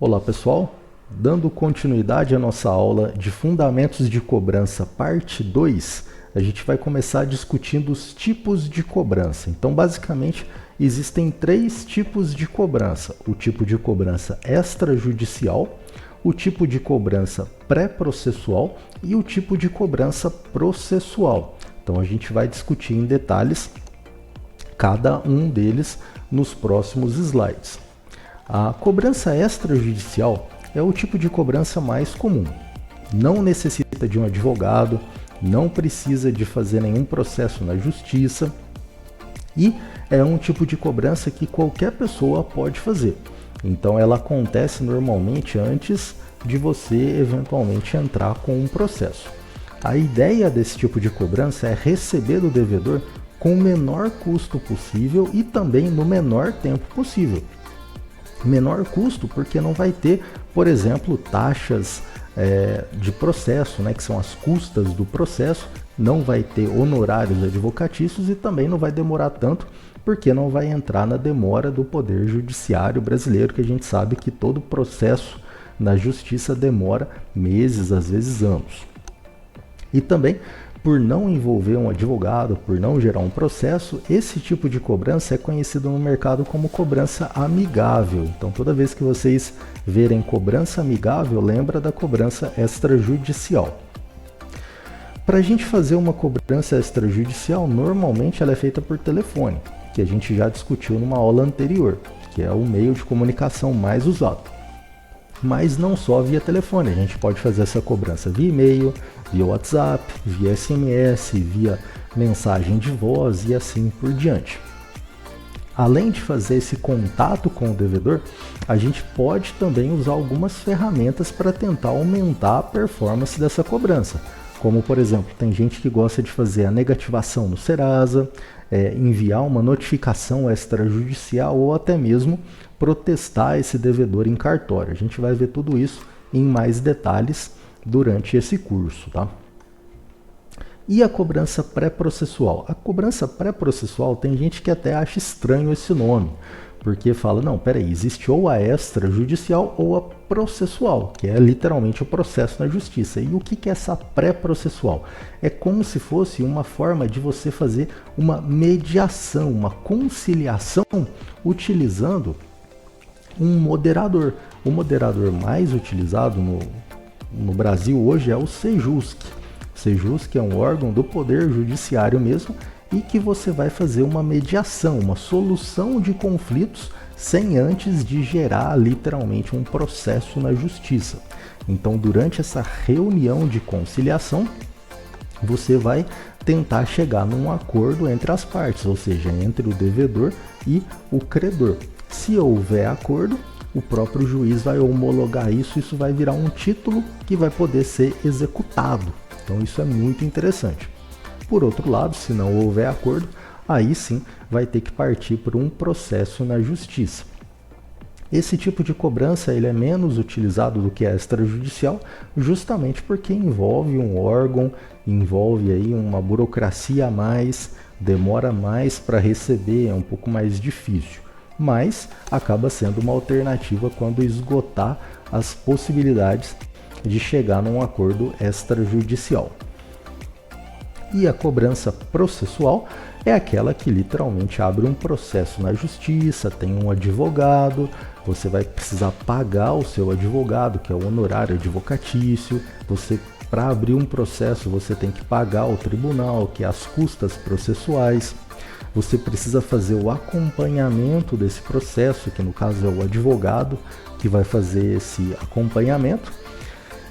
Olá pessoal, dando continuidade à nossa aula de Fundamentos de Cobrança, parte 2, a gente vai começar discutindo os tipos de cobrança. Então, basicamente, existem três tipos de cobrança: o tipo de cobrança extrajudicial, o tipo de cobrança pré-processual e o tipo de cobrança processual. Então, a gente vai discutir em detalhes cada um deles nos próximos slides. A cobrança extrajudicial é o tipo de cobrança mais comum. Não necessita de um advogado, não precisa de fazer nenhum processo na justiça e é um tipo de cobrança que qualquer pessoa pode fazer. Então ela acontece normalmente antes de você eventualmente entrar com um processo. A ideia desse tipo de cobrança é receber do devedor com o menor custo possível e também no menor tempo possível. Menor custo porque não vai ter, por exemplo, taxas de processo, que são as custas do processo, não vai ter honorários advocatícios e também não vai demorar tanto porque não vai entrar na demora do Poder Judiciário brasileiro, que a gente sabe que todo processo na justiça demora meses, às vezes anos. E também, por não envolver um advogado, por não gerar um processo, esse tipo de cobrança é conhecido no mercado como cobrança amigável. Então, toda vez que vocês verem cobrança amigável, lembra da cobrança extrajudicial. Para a gente fazer uma cobrança extrajudicial, normalmente ela é feita por telefone, que a gente já discutiu numa aula anterior, que é o meio de comunicação mais usado. Mas não só via telefone, a gente pode fazer essa cobrança via e-mail, via WhatsApp, via SMS, via mensagem de voz e assim por diante. Além de fazer esse contato com o devedor, a gente pode também usar algumas ferramentas para tentar aumentar a performance dessa cobrança. Como, por exemplo, tem gente que gosta de fazer a negativação no Serasa, enviar uma notificação extrajudicial ou até mesmo protestar esse devedor em cartório. A gente vai ver tudo isso em mais detalhes durante esse curso, tá? E a cobrança pré-processual? A cobrança pré-processual tem gente que até acha estranho esse nome, porque fala, não, peraí, existe ou a extrajudicial ou a processual, que é literalmente o processo na justiça. E o que é essa pré-processual? É como se fosse uma forma de você fazer uma mediação, uma conciliação utilizando um moderador. O moderador mais utilizado no Brasil hoje é o Sejusc. O Sejusc é um órgão do Poder Judiciário mesmo e que você vai fazer uma mediação, uma solução de conflitos sem antes de gerar literalmente um processo na justiça. Então, durante essa reunião de conciliação, você vai tentar chegar num acordo entre as partes, ou seja, entre o devedor e o credor. Se houver acordo, o próprio juiz vai homologar isso vai virar um título que vai poder ser executado. Então isso é muito interessante. Por outro lado, se não houver acordo, aí sim vai ter que partir por um processo na justiça. Esse tipo de cobrança ele é menos utilizado do que a extrajudicial, justamente porque envolve um órgão, envolve aí uma burocracia a mais, demora mais para receber, é um pouco mais difícil. Mas acaba sendo uma alternativa quando esgotar as possibilidades de chegar num acordo extrajudicial. E a cobrança processual é aquela que literalmente abre um processo na justiça, tem um advogado, você vai precisar pagar o seu advogado, que é o honorário advocatício, para abrir um processo você tem que pagar ao tribunal, que é as custas processuais. Você precisa fazer o acompanhamento desse processo, que no caso é o advogado que vai fazer esse acompanhamento.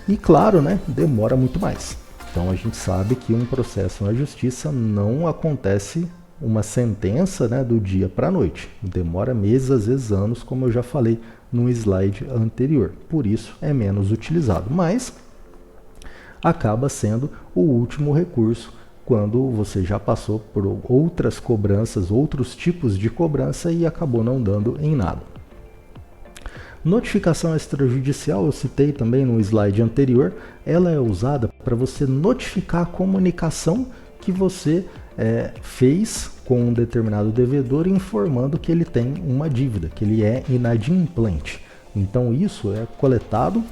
E claro, demora muito mais. Então a gente sabe que um processo na justiça não acontece uma sentença do dia para a noite. Demora meses, às vezes anos, como eu já falei no slide anterior. Por isso é menos utilizado, mas acaba sendo o último recurso quando você já passou por outras cobranças, outros tipos de cobrança e acabou não dando em nada. Notificação extrajudicial, eu citei também no slide anterior, ela é usada para você notificar a comunicação que você fez com um determinado devedor informando que ele tem uma dívida, que ele é inadimplente. Então isso é coletado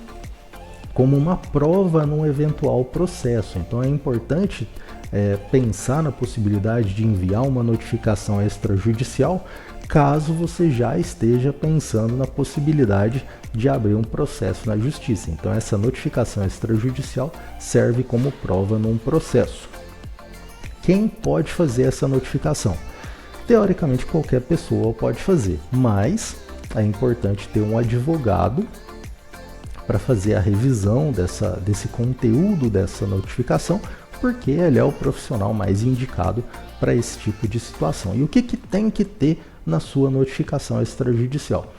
como uma prova num eventual processo. Então é importante pensar na possibilidade de enviar uma notificação extrajudicial caso você já esteja pensando na possibilidade de abrir um processo na justiça. Então essa notificação extrajudicial serve como prova num processo. Quem pode fazer essa notificação? Teoricamente qualquer pessoa pode fazer, mas é importante ter um advogado para fazer a revisão desse conteúdo dessa notificação, porque ele é o profissional mais indicado para esse tipo de situação. E o que tem que ter na sua notificação extrajudicial?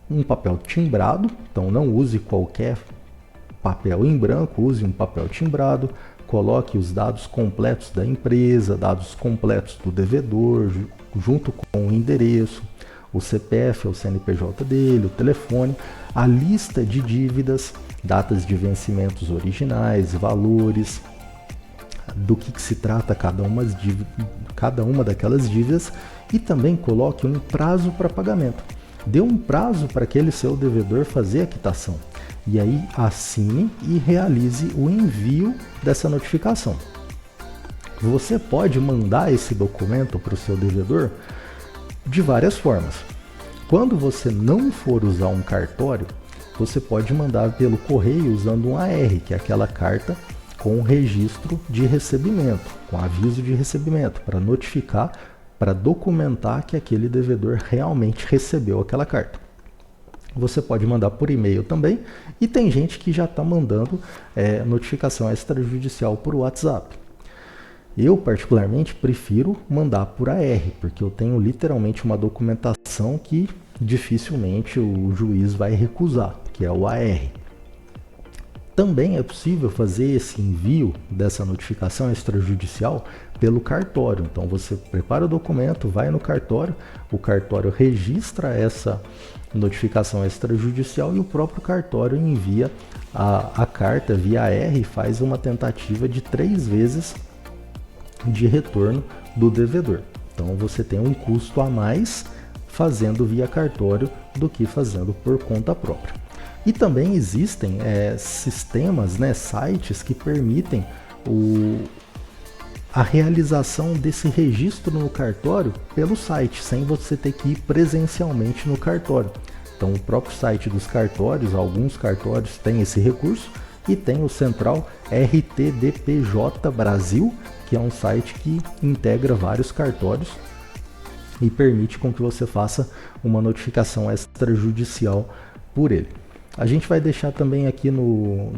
Um papel timbrado, então não use qualquer papel em branco, use um papel timbrado, coloque os dados completos da empresa, dados completos do devedor, junto com o endereço, o CPF, o CNPJ dele, o telefone, a lista de dívidas, datas de vencimentos originais, valores, do que se trata cada uma daquelas dívidas, e também coloque um prazo para pagamento. Dê um prazo para aquele seu devedor fazer a quitação. E aí assine e realize o envio dessa notificação. Você pode mandar esse documento para o seu devedor de várias formas. Quando você não for usar um cartório, você pode mandar pelo correio usando um AR, que é aquela carta com registro de recebimento, com aviso de recebimento, para notificar, para documentar que aquele devedor realmente recebeu aquela carta. Você pode mandar por e-mail também, e tem gente que já está mandando notificação extrajudicial por WhatsApp. Eu, particularmente, prefiro mandar por AR, porque eu tenho literalmente uma documentação que dificilmente o juiz vai recusar, que é o AR. Também é possível fazer esse envio dessa notificação extrajudicial pelo cartório. Então você prepara o documento, vai no cartório, o cartório registra essa notificação extrajudicial e o próprio cartório envia a carta via AR e faz uma tentativa de 3 vezes de retorno do devedor. Então você tem um custo a mais fazendo via cartório do que fazendo por conta própria. E também existem sistemas, sites que permitem a realização desse registro no cartório pelo site, sem você ter que ir presencialmente no cartório. Então o próprio site dos cartórios, alguns cartórios têm esse recurso, e tem o Central RTDPJ Brasil, que é um site que integra vários cartórios e permite com que você faça uma notificação extrajudicial por ele. A gente vai deixar também aqui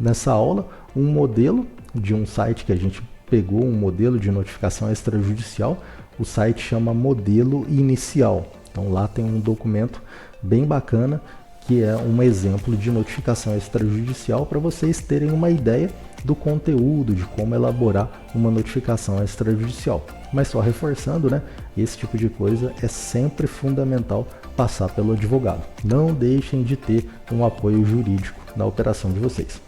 nessa aula um modelo de um site que a gente pegou, um modelo de notificação extrajudicial. O site chama Modelo Inicial. Então lá tem um documento bem bacana que é um exemplo de notificação extrajudicial para vocês terem uma ideia do conteúdo, de como elaborar uma notificação extrajudicial. Mas só reforçando, esse tipo de coisa é sempre fundamental passar pelo advogado. Não deixem de ter um apoio jurídico na operação de vocês.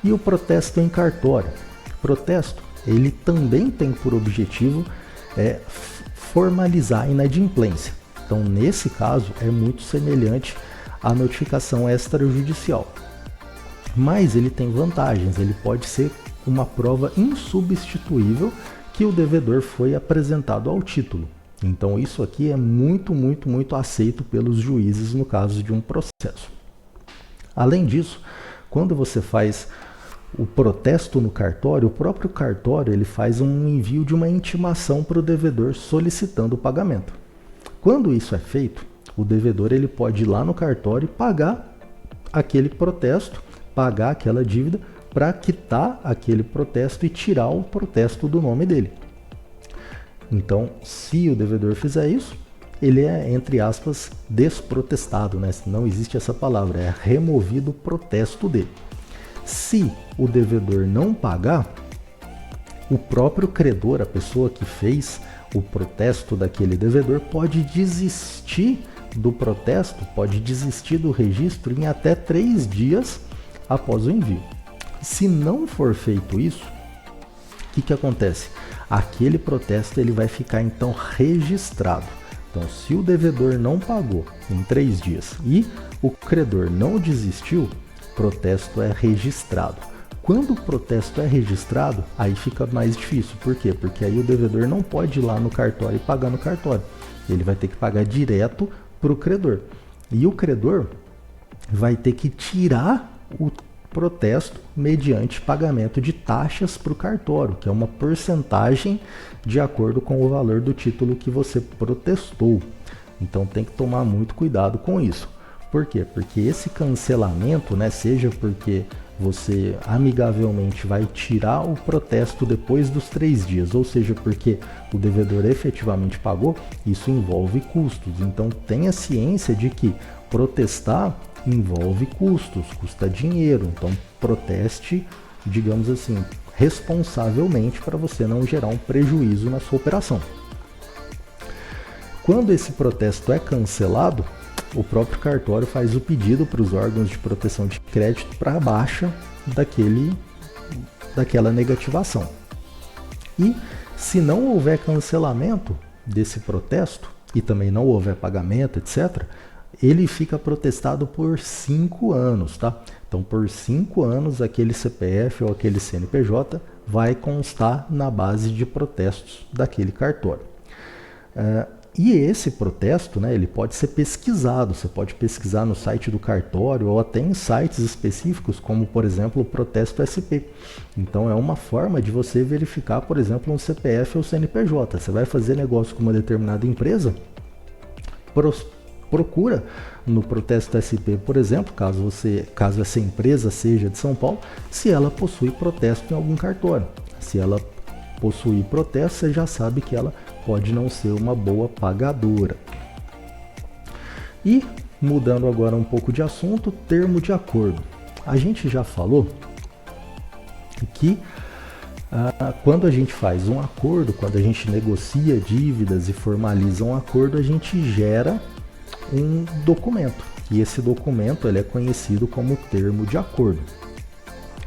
E o protesto em cartório? O protesto, ele também tem por objetivo formalizar a inadimplência. Então, nesse caso, é muito semelhante à notificação extrajudicial. Mas ele tem vantagens, ele pode ser uma prova insubstituível que o devedor foi apresentado ao título. Então, isso aqui é muito aceito pelos juízes no caso de um processo. Além disso, quando você faz o protesto no cartório, o próprio cartório ele faz um envio de uma intimação para o devedor solicitando o pagamento. Quando isso é feito, o devedor ele pode ir lá no cartório e pagar aquele protesto, pagar aquela dívida para quitar aquele protesto e tirar o protesto do nome dele. Então, se o devedor fizer isso, ele é, entre aspas, desprotestado, Não existe essa palavra, é removido o protesto dele. Se o devedor não pagar, o próprio credor, a pessoa que fez o protesto daquele devedor, pode desistir do protesto, pode desistir do registro em até 3 dias após o envio. Se não for feito isso, o que acontece? Aquele protesto ele vai ficar então registrado. Então, se o devedor não pagou em 3 dias e o credor não desistiu, protesto é registrado. Quando o protesto é registrado, aí fica mais difícil. Por quê? Porque aí o devedor não pode ir lá no cartório e pagar no cartório. Ele vai ter que pagar direto para o credor. E o credor vai ter que tirar o protesto mediante pagamento de taxas para o cartório, que é uma porcentagem de acordo com o valor do título que você protestou. Então tem que tomar muito cuidado com isso. Por quê? Porque esse cancelamento, né, seja porque você amigavelmente vai tirar o protesto depois dos 3 dias, ou seja, porque o devedor efetivamente pagou, isso envolve custos. Então tenha ciência de que protestar envolve custos, custa dinheiro. Então proteste, digamos assim, responsavelmente para você não gerar um prejuízo na sua operação. Quando esse protesto é cancelado, o próprio cartório faz o pedido para os órgãos de proteção de crédito para a baixa daquela negativação. E se não houver cancelamento desse protesto e também não houver pagamento, etc., ele fica protestado por 5 anos, tá? Então, por 5 anos, aquele CPF ou aquele CNPJ vai constar na base de protestos daquele cartório. E esse protesto, né, ele pode ser pesquisado. Você pode pesquisar no site do cartório ou até em sites específicos, como, por exemplo, o Protesto SP. Então, é uma forma de você verificar, por exemplo, um CPF ou CNPJ. Você vai fazer negócio com uma determinada empresa, procura no Protesto SP, por exemplo, caso essa empresa seja de São Paulo, se ela possui protesto em algum cartório. Se ela possuir protesto, você já sabe que ela pode não ser uma boa pagadora. E, mudando agora um pouco de assunto, termo de acordo. A gente já falou que quando a gente faz um acordo, quando a gente negocia dívidas e formaliza um acordo, a gente gera um documento. E esse documento ele é conhecido como termo de acordo.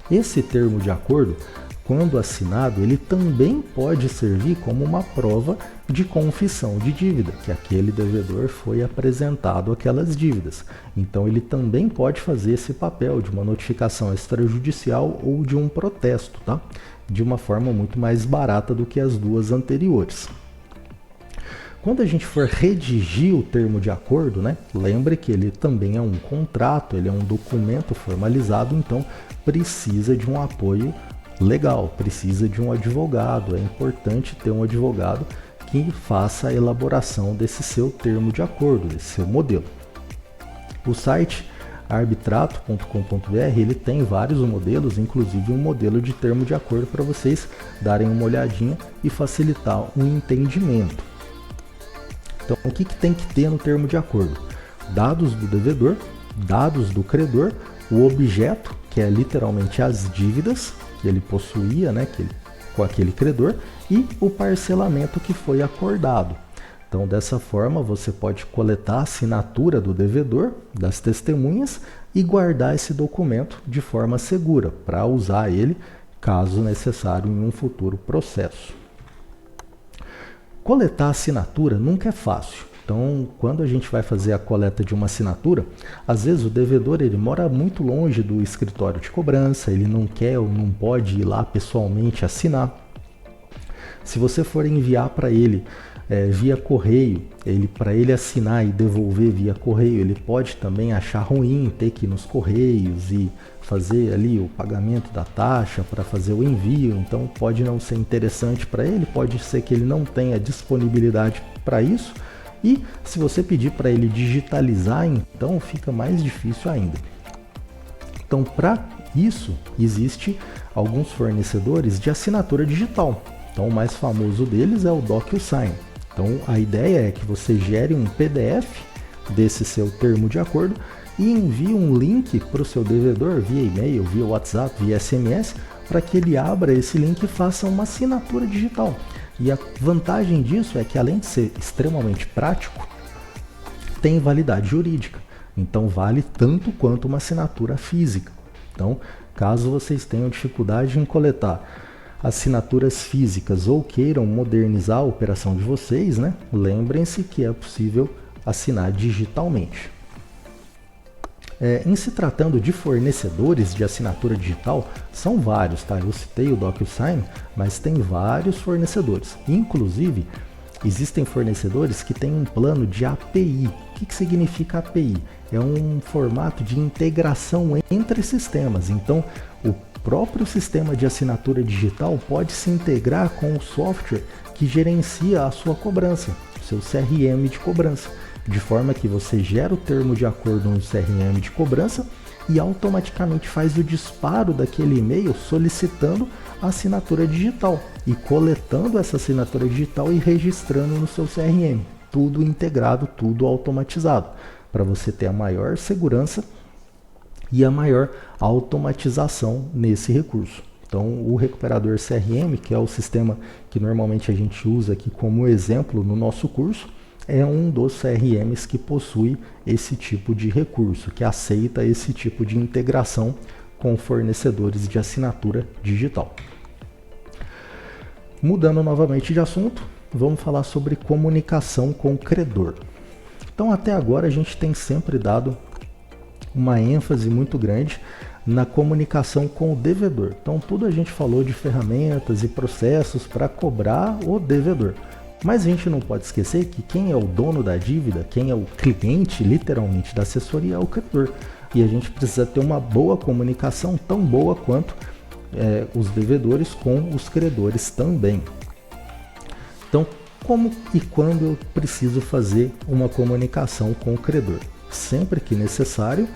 Esse termo de acordo, quando assinado, ele também pode servir como uma prova de confissão de dívida, que aquele devedor foi apresentado aquelas dívidas. Então ele também pode fazer esse papel de uma notificação extrajudicial ou de um protesto, tá? De uma forma muito mais barata do que as duas anteriores. Quando a gente for redigir o termo de acordo, né, lembre que ele também é um contrato, ele é um documento formalizado, então precisa de um apoio legal, precisa de um advogado. É importante ter um advogado que faça a elaboração desse seu termo de acordo, desse seu modelo. O site arbitrato.com.br ele tem vários modelos, inclusive um modelo de termo de acordo para vocês darem uma olhadinha e facilitar o entendimento. Então, o que tem que ter no termo de acordo? Dados do devedor, dados do credor, o objeto, que é literalmente as dívidas que ele possuía, né, com aquele credor, e o parcelamento que foi acordado. Então, dessa forma, você pode coletar a assinatura do devedor, das testemunhas, e guardar esse documento de forma segura, para usar ele, caso necessário, em um futuro processo. Coletar assinatura nunca é fácil. Então, quando a gente vai fazer a coleta de uma assinatura, às vezes o devedor ele mora muito longe do escritório de cobrança, ele não quer ou não pode ir lá pessoalmente assinar. Se você for enviar para ele via correio, para ele assinar e devolver via correio, ele pode também achar ruim ter que ir nos correios e fazer ali o pagamento da taxa para fazer o envio. Então pode não ser interessante para ele, pode ser que ele não tenha disponibilidade para isso. E se você pedir para ele digitalizar, então fica mais difícil ainda. Então, para isso, existe alguns fornecedores de assinatura digital. Então, o mais famoso deles é o DocuSign. Então, a ideia é que você gere um PDF desse seu termo de acordo e envie um link para o seu devedor via e-mail, via WhatsApp, via SMS, para que ele abra esse link e faça uma assinatura digital. E a vantagem disso é que, além de ser extremamente prático, tem validade jurídica. Então, vale tanto quanto uma assinatura física. Então, caso vocês tenham dificuldade em coletar assinaturas físicas ou queiram modernizar a operação de vocês, né, lembrem-se que é possível assinar digitalmente. Em se tratando de fornecedores de assinatura digital, são vários, tá? Eu citei o DocuSign, mas tem vários fornecedores. Inclusive, existem fornecedores que têm um plano de API. O que significa API? É um formato de integração entre sistemas. Então, o próprio sistema de assinatura digital pode se integrar com o software que gerencia a sua cobrança, o seu CRM de cobrança, de forma que você gera o termo de acordo no CRM de cobrança e automaticamente faz o disparo daquele e-mail solicitando a assinatura digital e coletando essa assinatura digital e registrando no seu CRM. Tudo integrado, tudo automatizado, para você ter a maior segurança e a maior automatização nesse recurso. Então, o recuperador CRM, que é o sistema que normalmente a gente usa aqui como exemplo no nosso curso, é um dos CRMs que possui esse tipo de recurso, que aceita esse tipo de integração com fornecedores de assinatura digital. Mudando novamente de assunto, vamos falar sobre comunicação com o credor. Então, até agora a gente tem sempre dado uma ênfase muito grande na comunicação com o devedor. Então, tudo a gente falou de ferramentas e processos para cobrar o devedor. Mas a gente não pode esquecer que quem é o dono da dívida, quem é o cliente, literalmente, da assessoria é o credor. E a gente precisa ter uma boa comunicação, tão boa quanto os devedores com os credores também. Então, como e quando eu preciso fazer uma comunicação com o credor? Sempre que necessário,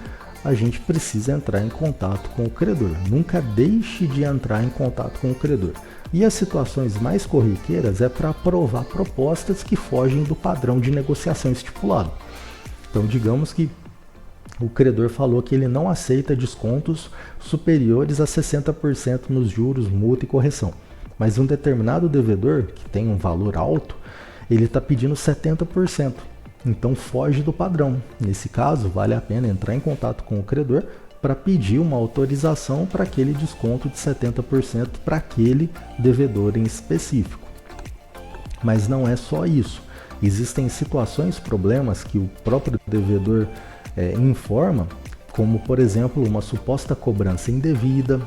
a gente precisa entrar em contato com o credor. Nunca deixe de entrar em contato com o credor. E as situações mais corriqueiras é para aprovar propostas que fogem do padrão de negociação estipulado. Então, digamos que o credor falou que ele não aceita descontos superiores a 60% nos juros, multa e correção. Mas um determinado devedor, que tem um valor alto, ele está pedindo 70%. Então foge do padrão. Nesse caso, vale a pena entrar em contato com o credor para pedir uma autorização para aquele desconto de 70% para aquele devedor em específico. Mas não é só isso. Existem situações, problemas que o próprio devedor informa, como por exemplo uma suposta cobrança indevida,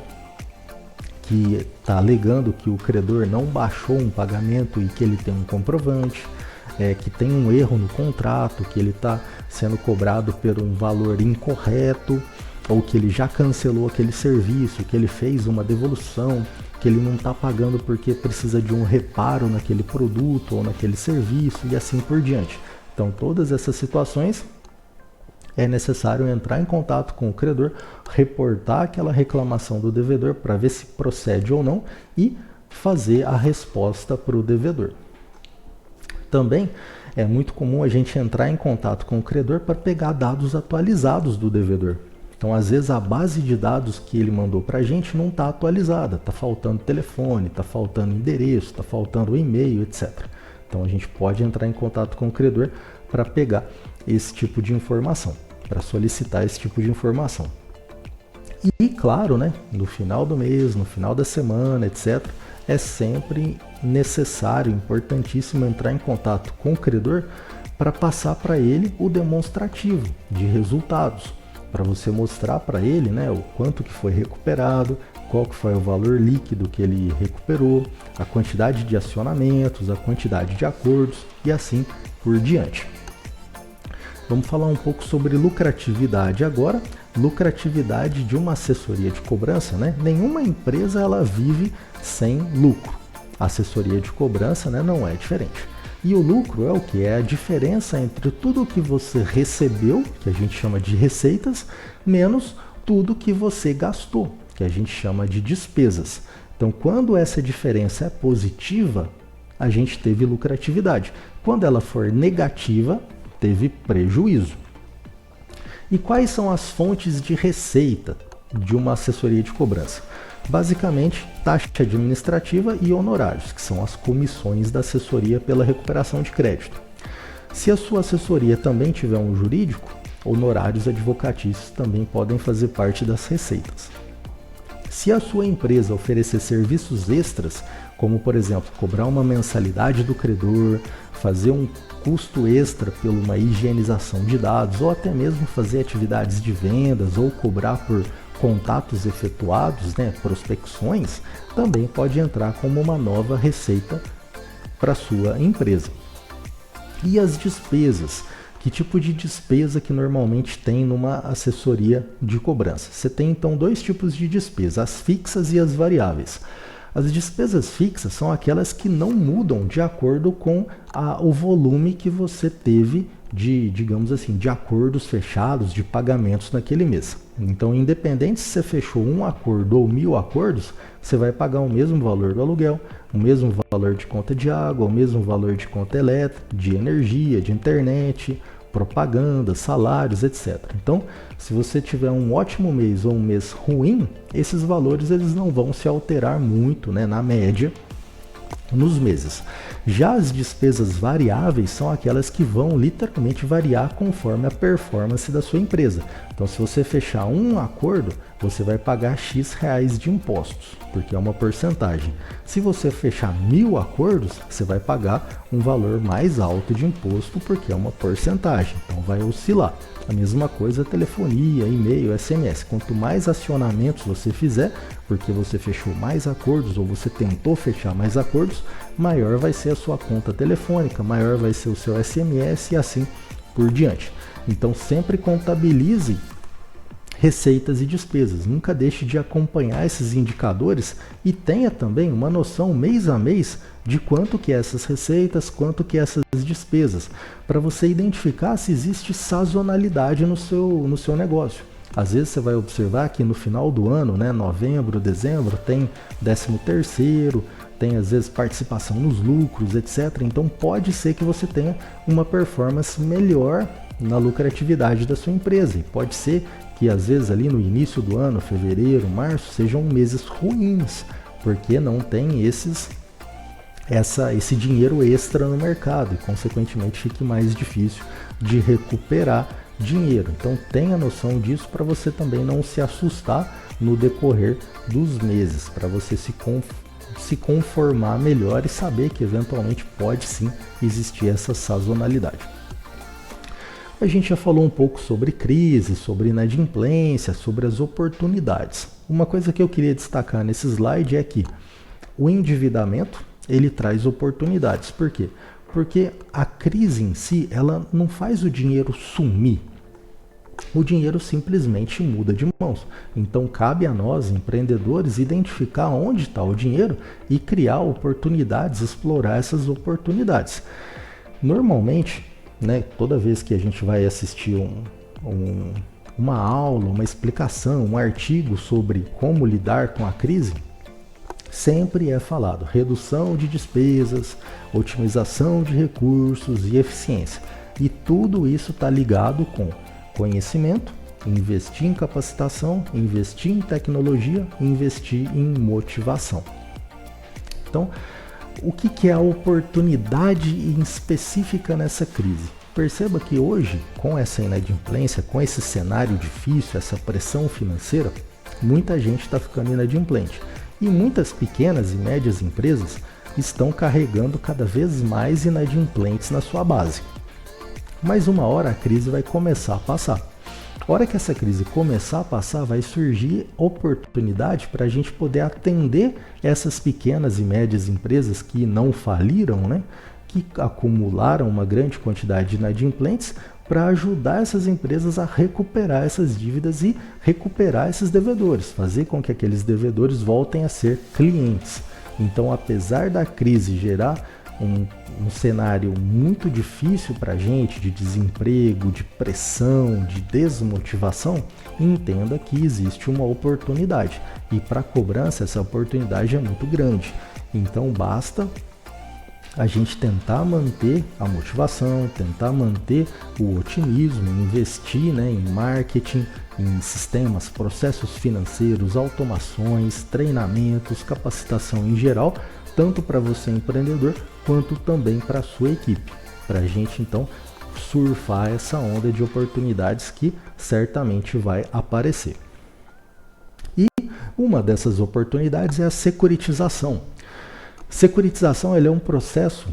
que está alegando que o credor não baixou um pagamento e que ele tem um comprovante, que tem um erro no contrato, que ele está sendo cobrado por um valor incorreto, ou que ele já cancelou aquele serviço, que ele fez uma devolução, que ele não está pagando porque precisa de um reparo naquele produto ou naquele serviço e assim por diante. Então, todas essas situações é necessário entrar em contato com o credor, reportar aquela reclamação do devedor para ver se procede ou não e fazer a resposta para o devedor. Também é muito comum a gente entrar em contato com o credor para pegar dados atualizados do devedor. Então, às vezes, a base de dados que ele mandou para a gente não está atualizada, está faltando telefone, está faltando endereço, está faltando e-mail, etc. Então, a gente pode entrar em contato com o credor para pegar esse tipo de informação, para solicitar esse tipo de informação. E, claro, né, no final do mês, no final da semana, etc., é sempre necessário, importantíssimo entrar em contato com o credor para passar para ele o demonstrativo de resultados, para você mostrar para ele, né, o quanto que foi recuperado, qual que foi o valor líquido que ele recuperou, a quantidade de acionamentos, a quantidade de acordos e assim por diante. Vamos falar um pouco sobre lucratividade agora. Lucratividade de uma assessoria de cobrança, né? Nenhuma empresa ela vive sem lucro. A assessoria de cobrança, né, não é diferente. E o lucro é o que? É a diferença entre tudo que você recebeu, que a gente chama de receitas, menos tudo que você gastou, que a gente chama de despesas. Então, quando essa diferença é positiva, a gente teve lucratividade. Quando ela for negativa, teve prejuízo. E quais são as fontes de receita de uma assessoria de cobrança? Basicamente, taxa administrativa e honorários, que são as comissões da assessoria pela recuperação de crédito. Se a sua assessoria também tiver um jurídico, honorários advocatícios também podem fazer parte das receitas. Se a sua empresa oferecer serviços extras, como por exemplo, cobrar uma mensalidade do credor, fazer um custo extra por uma higienização de dados, ou até mesmo fazer atividades de vendas, ou cobrar por contatos efetuados, né, prospecções, também pode entrar como uma nova receita para sua empresa. E as despesas? Que tipo de despesa que normalmente tem numa assessoria de cobrança? Você tem então dois tipos de despesa, as fixas e as variáveis. As despesas fixas são aquelas que não mudam de acordo com o volume que você teve de, digamos assim, de acordos fechados, de pagamentos naquele mês. Então, independente se você fechou um acordo ou 1000 acordos, você vai pagar o mesmo valor do aluguel, o mesmo valor de conta de água, o mesmo valor de conta elétrica, de energia, de internet, propaganda, salários, etc. Então, se você tiver um ótimo mês ou um mês ruim, esses valores eles não vão se alterar muito, né, na média, nos meses. Já as despesas variáveis são aquelas que vão literalmente variar conforme a performance da sua empresa. Então, se você fechar um acordo, você vai pagar X reais de impostos, porque é uma porcentagem. Se você fechar 1000 acordos, você vai pagar um valor mais alto de imposto, porque é uma porcentagem. Então, vai oscilar. A mesma coisa telefonia, e-mail, SMS. Quanto mais acionamentos você fizer, porque você fechou mais acordos ou você tentou fechar mais acordos, maior vai ser a sua conta telefônica, maior vai ser o seu SMS e assim por diante. Então sempre contabilize receitas e despesas. Nunca deixe de acompanhar esses indicadores e tenha também uma noção mês a mês de quanto que é essas receitas, quanto que é essas despesas, para você identificar se existe sazonalidade no seu negócio. Às vezes você vai observar que no final do ano, né, novembro, dezembro, tem 13º, tem às vezes participação nos lucros, etc. Então pode ser que você tenha uma performance melhor na lucratividade da sua empresa. E pode ser que às vezes ali no início do ano, fevereiro, março, sejam meses ruins, porque não tem esse dinheiro extra no mercado e consequentemente fique mais difícil de recuperar dinheiro. Então tenha noção disso para você também não se assustar no decorrer dos meses, para você se conformar melhor e saber que eventualmente pode sim existir essa sazonalidade. A gente já falou um pouco sobre crise, sobre inadimplência, sobre as oportunidades. Uma coisa que eu queria destacar nesse slide é que o endividamento ele traz oportunidades. Por quê? Porque a crise em si ela não faz o dinheiro sumir. O dinheiro simplesmente muda de mãos. Então cabe a nós, empreendedores, identificar onde está o dinheiro e criar oportunidades, explorar essas oportunidades. Normalmente, né, toda vez que a gente vai assistir uma aula, uma explicação, um artigo sobre como lidar com a crise, sempre é falado redução de despesas, otimização de recursos e eficiência. E tudo isso está ligado com conhecimento, investir em capacitação, investir em tecnologia, investir em motivação. Então, o que é a oportunidade em específica nessa crise? Perceba que hoje, com essa inadimplência, com esse cenário difícil, essa pressão financeira, muita gente está ficando inadimplente. E muitas pequenas e médias empresas estão carregando cada vez mais inadimplentes na sua base. Mas uma hora a crise vai começar a passar. A hora que essa crise começar a passar, vai surgir oportunidade para a gente poder atender essas pequenas e médias empresas que não faliram, né? Que acumularam uma grande quantidade de inadimplentes, para ajudar essas empresas a recuperar essas dívidas e recuperar esses devedores, fazer com que aqueles devedores voltem a ser clientes. Então, apesar da crise gerar um cenário muito difícil para a gente, de desemprego, de pressão, de desmotivação, entenda que existe uma oportunidade. E para a cobrança, essa oportunidade é muito grande. Então, basta a gente tentar manter a motivação, tentar manter o otimismo, investir, né, em marketing, em sistemas, processos financeiros, automações, treinamentos, capacitação em geral, tanto para você empreendedor, quanto também para a sua equipe. Para a gente, então, surfar essa onda de oportunidades que certamente vai aparecer. E uma dessas oportunidades é a securitização. Securitização é um processo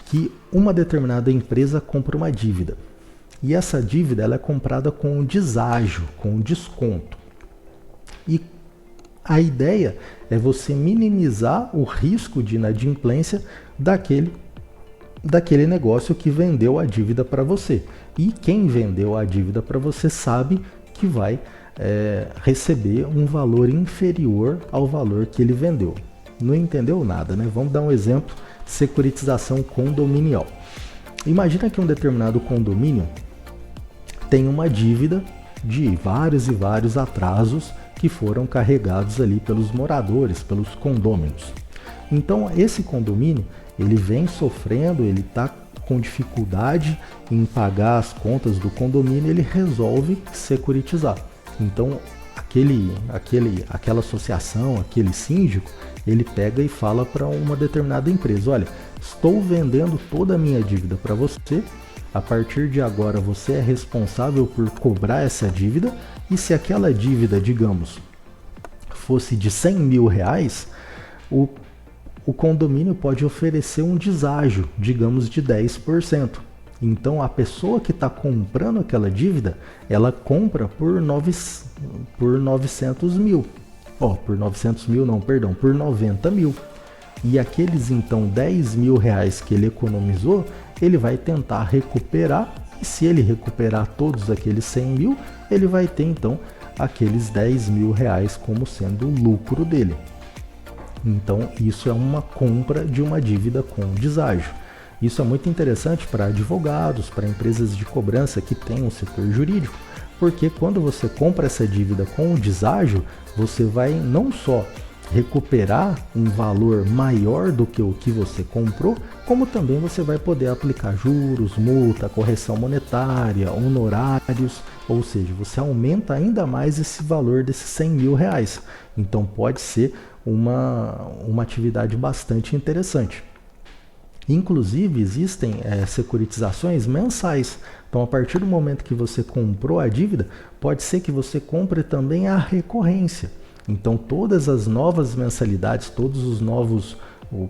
que uma determinada empresa compra uma dívida. E essa dívida ela é comprada com um deságio, com um desconto. E a ideia é você minimizar o risco de inadimplência daquele negócio que vendeu a dívida para você. E quem vendeu a dívida para você sabe que vai receber um valor inferior ao valor que ele vendeu. Não entendeu nada, né? Vamos dar um exemplo: securitização condominial. Imagina que um determinado condomínio tem uma dívida de vários e vários atrasos que foram carregados ali pelos moradores, pelos condôminos. Então esse condomínio ele vem sofrendo, ele está com dificuldade em pagar as contas do condomínio, ele resolve securitizar. Então aquela associação, aquele síndico, ele pega e fala para uma determinada empresa: olha, estou vendendo toda a minha dívida para você, a partir de agora você é responsável por cobrar essa dívida, e se aquela dívida, digamos, fosse de 100 mil reais, o condomínio pode oferecer um deságio, digamos, de 10%. Então a pessoa que está comprando aquela dívida, ela compra por 900 mil. Por 900 mil não, perdão, por 90 mil. E aqueles então 10 mil reais que ele economizou, ele vai tentar recuperar, e se ele recuperar todos aqueles 100 mil, ele vai ter então aqueles 10 mil reais como sendo o lucro dele. Então isso é uma compra de uma dívida com deságio. Isso é muito interessante para advogados, para empresas de cobrança que têm um setor jurídico, porque quando você compra essa dívida com o deságio, você vai não só recuperar um valor maior do que o que você comprou, como também você vai poder aplicar juros, multa, correção monetária, honorários, ou seja, você aumenta ainda mais esse valor desses 100 mil reais. Então pode ser uma atividade bastante interessante. Inclusive existem securitizações mensais. Então a partir do momento que você comprou a dívida, pode ser que você compre também a recorrência. Então todas as novas mensalidades, todos os novos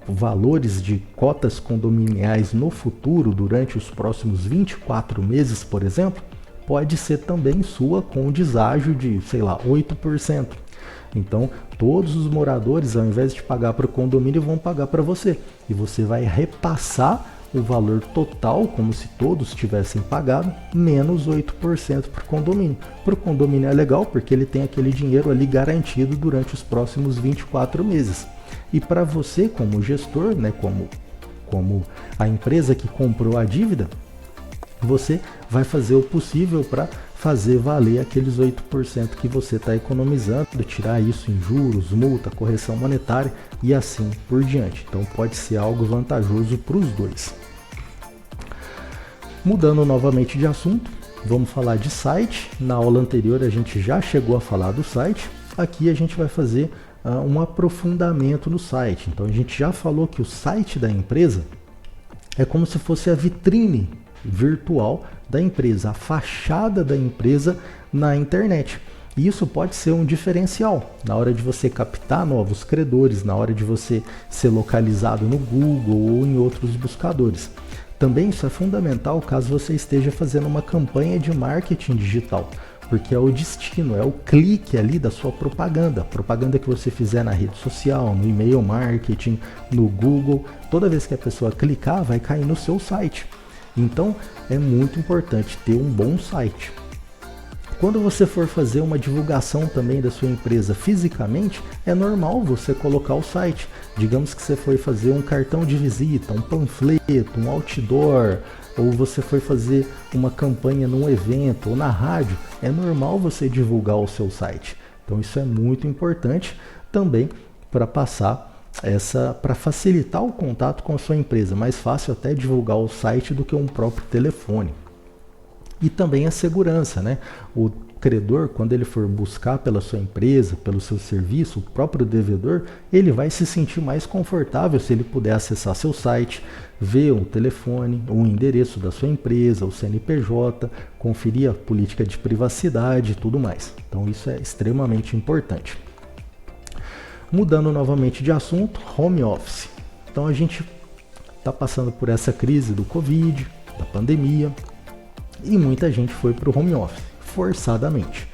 valores de cotas condominiais no futuro, durante os próximos 24 meses, por exemplo, pode ser também sua com deságio de, 8%. Então todos os moradores, ao invés de pagar para o condomínio, vão pagar para você. E você vai repassar o valor total, como se todos tivessem pagado, menos 8% para o condomínio. Para o condomínio é legal, porque ele tem aquele dinheiro ali garantido durante os próximos 24 meses. E para você, como gestor, né, como a empresa que comprou a dívida, você vai fazer o possível para fazer valer aqueles 8% que você está economizando, tirar isso em juros, multa, correção monetária e assim por diante. Então pode ser algo vantajoso para os dois. Mudando novamente de assunto, vamos falar de site. Na aula anterior a gente já chegou a falar do site. Aqui a gente vai fazer um aprofundamento no site. Então a gente já falou que o site da empresa é como se fosse a vitrine virtual da empresa, a fachada da empresa na internet. E isso pode ser um diferencial na hora de você captar novos credores, na hora de você ser localizado no Google ou em outros buscadores. Também isso é fundamental caso você esteja fazendo uma campanha de marketing digital, porque é o destino, é o clique ali da sua propaganda. A propaganda que você fizer na rede social, no e-mail marketing, no Google, toda vez que a pessoa clicar, vai cair no seu site. Então é muito importante ter um bom site. Quando você for fazer uma divulgação também da sua empresa fisicamente, é normal você colocar o site. Digamos que você foi fazer um cartão de visita, um panfleto, um outdoor, ou você foi fazer uma campanha num evento ou na rádio, é normal você divulgar o seu site. Então isso é muito importante também para para facilitar o contato com a sua empresa. Mais fácil até divulgar o site do que um próprio telefone. E também a segurança, né? O credor, quando ele for buscar pela sua empresa, pelo seu serviço, o próprio devedor, ele vai se sentir mais confortável se ele puder acessar seu site, ver o telefone, o endereço da sua empresa, o CNPJ, conferir a política de privacidade e tudo mais. Então isso é extremamente importante. Mudando novamente de assunto, home office. Então a gente está passando por essa crise do Covid, da pandemia, e muita gente foi para o home office, forçadamente.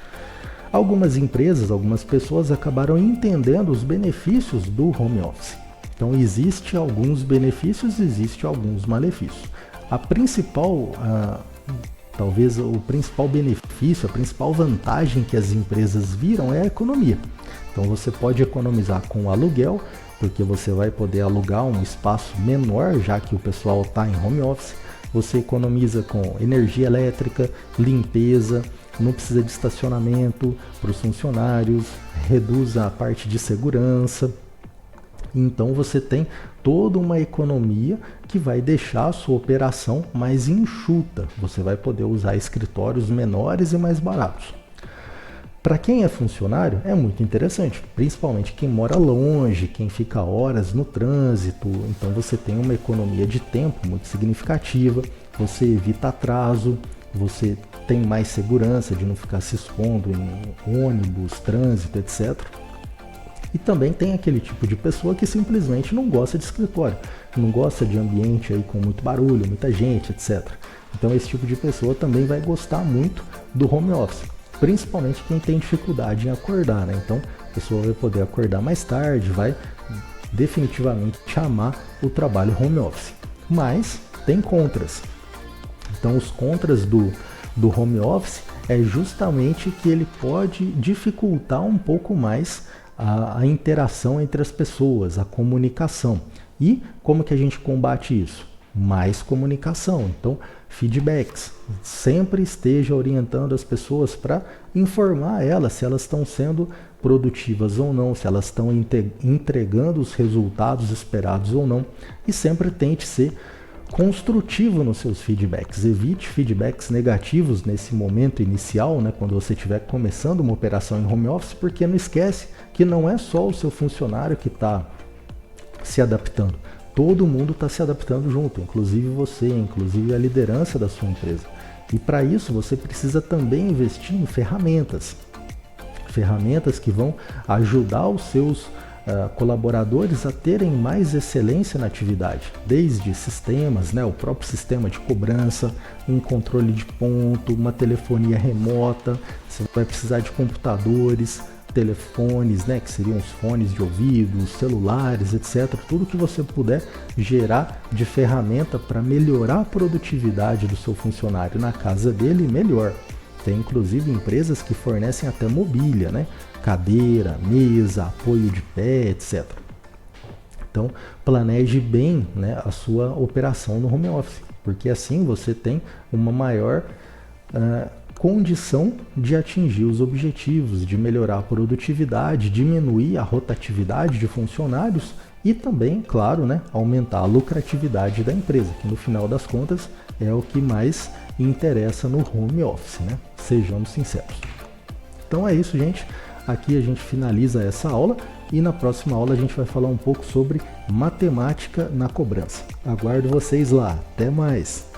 Algumas empresas, algumas pessoas acabaram entendendo os benefícios do home office. Então, existe alguns benefícios, existe alguns malefícios. Talvez o principal benefício, a principal vantagem que as empresas viram é a economia. Então, você pode economizar com o aluguel, porque você vai poder alugar um espaço menor, já que o pessoal está em home office. Você economiza com energia elétrica, limpeza, não precisa de estacionamento para os funcionários, reduz a parte de segurança. Então você tem toda uma economia que vai deixar a sua operação mais enxuta. Você vai poder usar escritórios menores e mais baratos. Para quem é funcionário, é muito interessante, principalmente quem mora longe, quem fica horas no trânsito. Então você tem uma economia de tempo muito significativa, você evita atraso, você tem mais segurança de não ficar se expondo em ônibus, trânsito, etc. E também tem aquele tipo de pessoa que simplesmente não gosta de escritório, não gosta de ambiente aí com muito barulho, muita gente, etc. Então esse tipo de pessoa também vai gostar muito do home office, principalmente quem tem dificuldade em acordar, né? Então a pessoa vai poder acordar mais tarde, vai definitivamente amar o trabalho home office. Mas tem contras. Então os contras do home office é justamente que ele pode dificultar um pouco mais a interação entre as pessoas, a comunicação. E como que a gente combate isso? Mais comunicação. Então, feedbacks. Sempre esteja orientando as pessoas para informar elas se elas estão sendo produtivas ou não, se elas estão entregando os resultados esperados ou não. E sempre tente ser construtivo nos seus feedbacks. Evite feedbacks negativos nesse momento inicial, né, quando você estiver começando uma operação em home office, porque não esquece que não é só o seu funcionário que está se adaptando. Todo mundo está se adaptando junto, inclusive você, inclusive a liderança da sua empresa. E para isso você precisa também investir em ferramentas. Ferramentas que vão ajudar os seus colaboradores a terem mais excelência na atividade, desde sistemas, né, o próprio sistema de cobrança, um controle de ponto, uma telefonia remota, você vai precisar de computadores, telefones, né, que seriam os fones de ouvido, celulares, etc. Tudo que você puder gerar de ferramenta para melhorar a produtividade do seu funcionário na casa dele, melhor. Tem inclusive empresas que fornecem até mobília, né? Cadeira, mesa, apoio de pé, etc. Então, planeje bem, né, a sua operação no home office, porque assim você tem uma maior condição de atingir os objetivos, de melhorar a produtividade, diminuir a rotatividade de funcionários e também, claro, né, aumentar a lucratividade da empresa, que no final das contas é o que mais interessa no home office, né? Sejamos sinceros. Então é isso, gente. Aqui a gente finaliza essa aula e na próxima aula a gente vai falar um pouco sobre matemática na cobrança. Aguardo vocês lá. Até mais!